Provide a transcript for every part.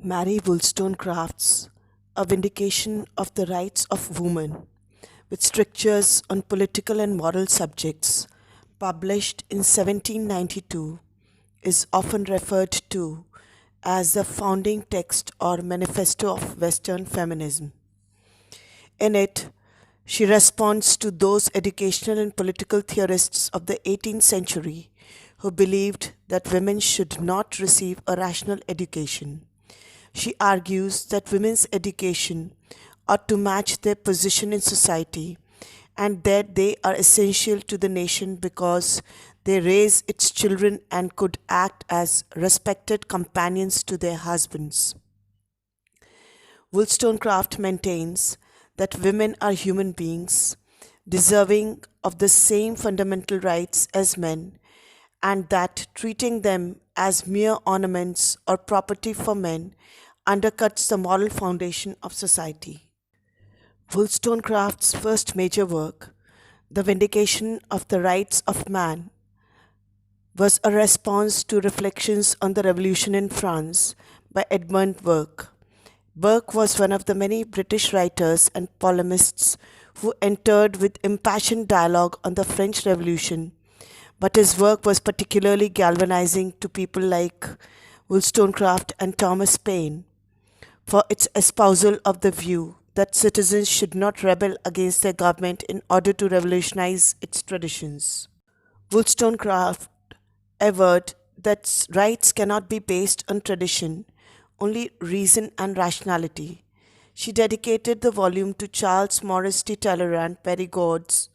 Mary Wollstonecraft's A Vindication of the Rights of Woman, with strictures on political and moral subjects, published in 1792, is often referred to as the founding text or manifesto of Western feminism. In it, she responds to those educational and political theorists of the 18th century who believed that women should not receive a rational education. She argues that women's education ought to match their position in society and that they are essential to the nation because they raise its children and could act as respected companions to their husbands. Wollstonecraft maintains that women are human beings, deserving of the same fundamental rights as men, and that treating them as mere ornaments or property for men undercuts the moral foundation of society. Wollstonecraft's first major work, The Vindication of the Rights of Man, was a response to reflections on the Revolution in France by Edmund Burke. Burke was one of the many British writers and polemists who entered with impassioned dialogue on the French Revolution, but his work was particularly galvanizing to people like Wollstonecraft and Thomas Paine, for its espousal of the view that citizens should not rebel against their government in order to revolutionize its traditions. Wollstonecraft averred that rights cannot be based on tradition, only reason and rationality. She dedicated the volume to Charles Maurice de Talleyrand Perigord's,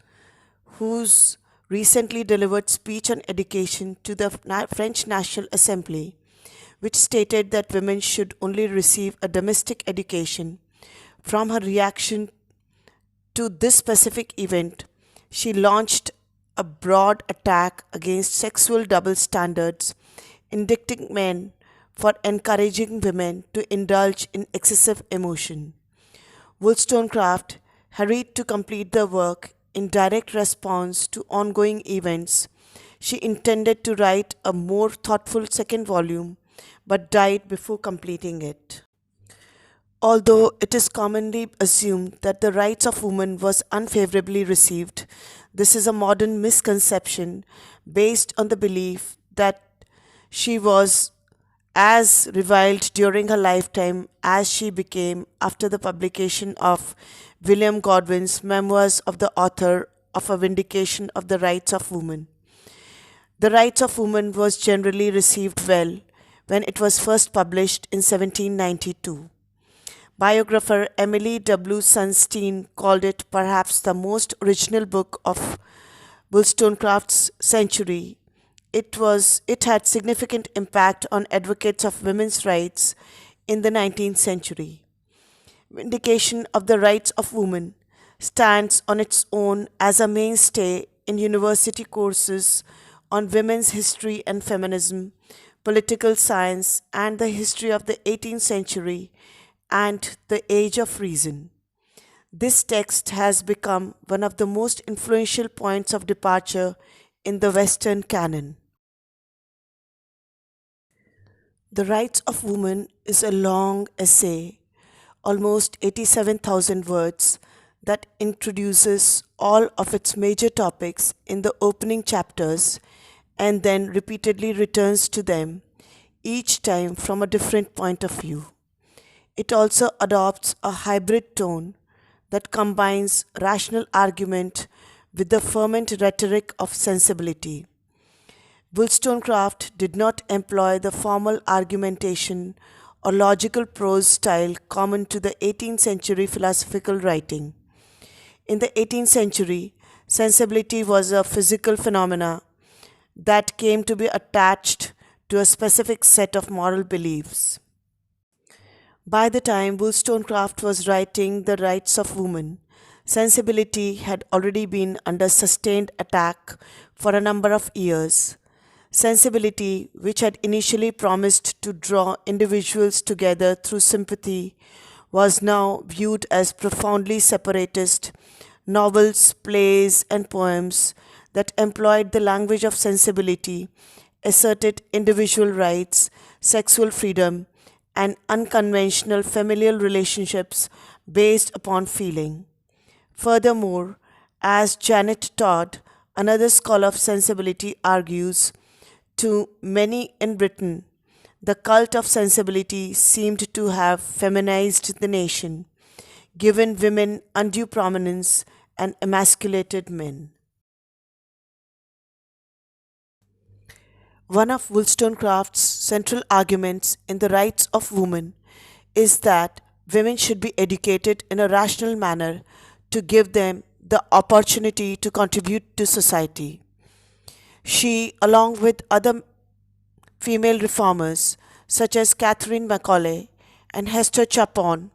whose recently delivered speech on education to the French National Assembly, which stated that women should only receive a domestic education. From her reaction to this specific event, she launched a broad attack against sexual double standards, indicting men for encouraging women to indulge in excessive emotion. Wollstonecraft hurried to complete the work in direct response to ongoing events. She intended to write a more thoughtful second volume, but died before completing it. Although it is commonly assumed that the rights of women was unfavorably received, this is a modern misconception based on the belief that she was as reviled during her lifetime as she became after the publication of William Godwin's Memoirs of the Author of A Vindication of the Rights of Women. The Rights of Women was generally received well when it was first published in 1792. Biographer Emily W. Sunstein called it perhaps the most original book of Wollstonecraft's century. It had significant impact on advocates of women's rights in the 19th century. Vindication of the Rights of Women stands on its own as a mainstay in university courses on women's history and feminism, political science, and the history of the 18th century and the Age of Reason. This text has become one of the most influential points of departure in the Western canon. The Rights of Woman is a long essay, almost 87,000 words, that introduces all of its major topics in the opening chapters and then repeatedly returns to them, each time from a different point of view. It also adopts a hybrid tone that combines rational argument with the fervent rhetoric of sensibility. Wollstonecraft did not employ the formal argumentation or logical prose style common to the 18th century philosophical writing. In the 18th century, sensibility was a physical phenomena that came to be attached to a specific set of moral beliefs. By the time Wollstonecraft was writing The Rights of Women, sensibility had already been under sustained attack for a number of years. Sensibility, which had initially promised to draw individuals together through sympathy, was now viewed as profoundly separatist. Novels, plays, and poems that employed the language of sensibility asserted individual rights, sexual freedom, and unconventional familial relationships based upon feeling. Furthermore, as Janet Todd, another scholar of sensibility, argues, to many in Britain, the cult of sensibility seemed to have feminized the nation, given women undue prominence and emasculated men. One of Wollstonecraft's central arguments in The Rights of Women is that women should be educated in a rational manner to give them the opportunity to contribute to society. She, along with other female reformers such as Catherine Macaulay and Hester Chapon,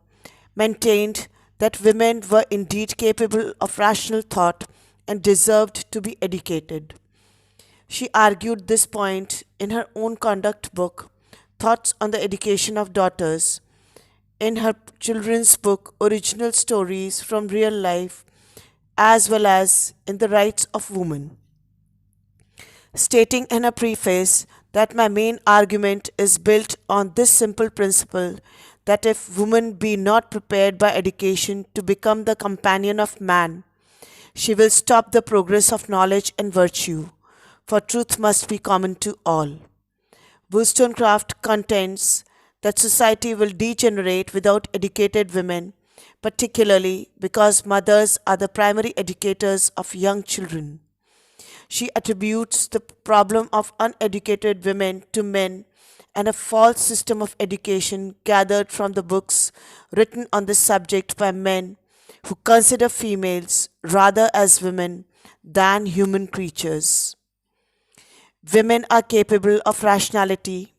maintained that women were indeed capable of rational thought and deserved to be educated. She argued this point in her own conduct book, Thoughts on the Education of Daughters, in her children's book, Original Stories from Real Life, as well as in The Rights of Women, stating in a preface that my main argument is built on this simple principle that if woman be not prepared by education to become the companion of man, she will stop the progress of knowledge and virtue, for truth must be common to all. Wollstonecraft contends that society will degenerate without educated women, particularly because mothers are the primary educators of young children. She attributes the problem of uneducated women to men and a false system of education gathered from the books written on this subject by men who consider females rather as women than human creatures. Women are capable of rationality.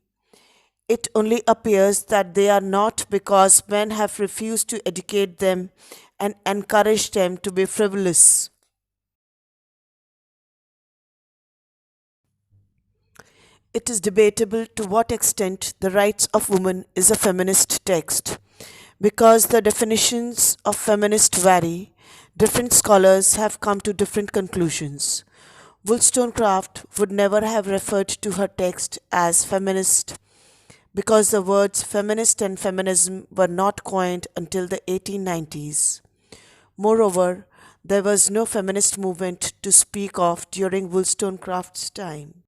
It only appears that they are not because men have refused to educate them and encourage them to be frivolous. It is debatable to what extent The Rights of Women is a feminist text. Because the definitions of feminist vary, different scholars have come to different conclusions. Wollstonecraft would never have referred to her text as feminist because the words feminist and feminism were not coined until the 1890s. Moreover, there was no feminist movement to speak of during Wollstonecraft's time.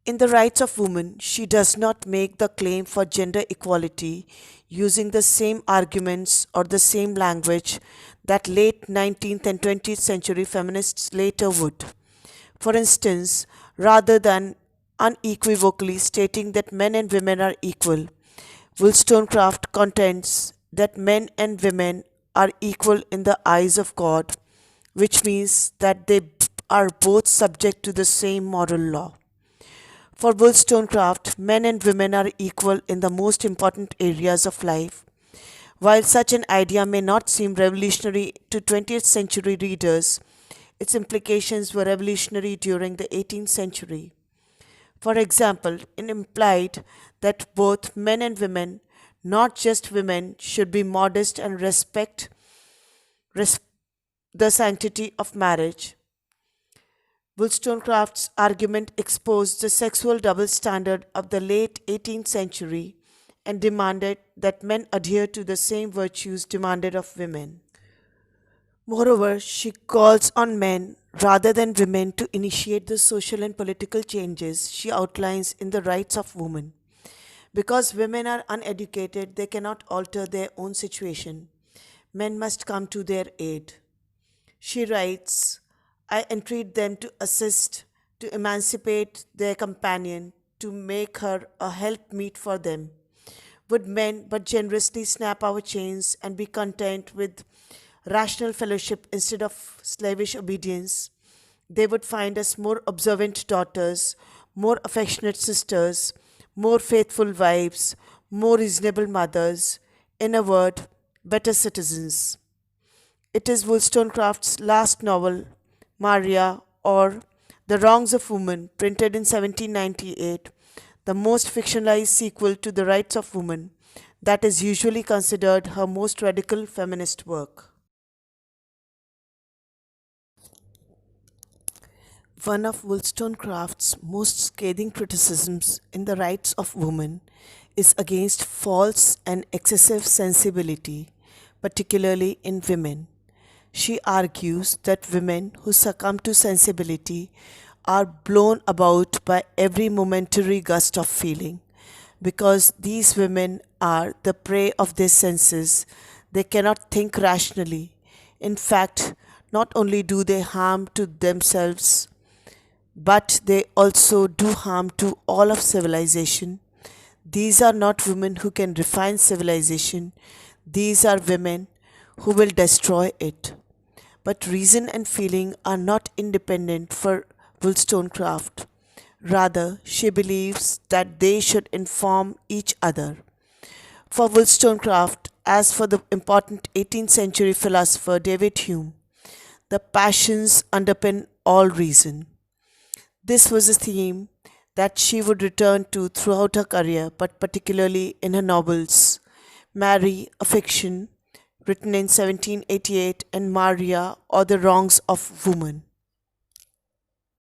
In The Rights of Women, she does not make the claim for gender equality using the same arguments or the same language that late 19th and 20th century feminists later would. For instance, rather than unequivocally stating that men and women are equal, Wollstonecraft contends that men and women are equal in the eyes of God, which means that they are both subject to the same moral law. For Wollstonecraft, men and women are equal in the most important areas of life. While such an idea may not seem revolutionary to 20th century readers, its implications were revolutionary during the 18th century. For example, it implied that both men and women, not just women, should be modest and respect res- the sanctity of marriage. Wollstonecraft's argument exposed the sexual double standard of the late 18th century and demanded that men adhere to the same virtues demanded of women. Moreover, she calls on men rather than women to initiate the social and political changes she outlines in The Rights of Women. Because women are uneducated, they cannot alter their own situation. Men must come to their aid. She writes, I entreat them to assist, to emancipate their companion, to make her a helpmeet for them. Would men but generously snap our chains and be content with rational fellowship instead of slavish obedience, they would find us more observant daughters, more affectionate sisters, more faithful wives, more reasonable mothers, in a word, better citizens. It is Wollstonecraft's last novel, Maria, or The Wrongs of Woman, printed in 1798, the most fictionalized sequel to The Rights of Woman, that is usually considered her most radical feminist work. One of Wollstonecraft's most scathing criticisms in The Rights of Women is against false and excessive sensibility, particularly in women. She argues that women who succumb to sensibility are blown about by every momentary gust of feeling. Because these women are the prey of their senses, they cannot think rationally. In fact, not only do they harm to themselves, but they also do harm to all of civilization. These are not women who can refine civilization, these are women who will destroy it. But reason and feeling are not independent for Wollstonecraft. Rather, she believes that they should inform each other. For Wollstonecraft, as for the important 18th century philosopher David Hume, the passions underpin all reason. This was a theme that she would return to throughout her career, but particularly in her novels Mary, a Fiction, written in 1788, and Maria, or The Wrongs of Woman.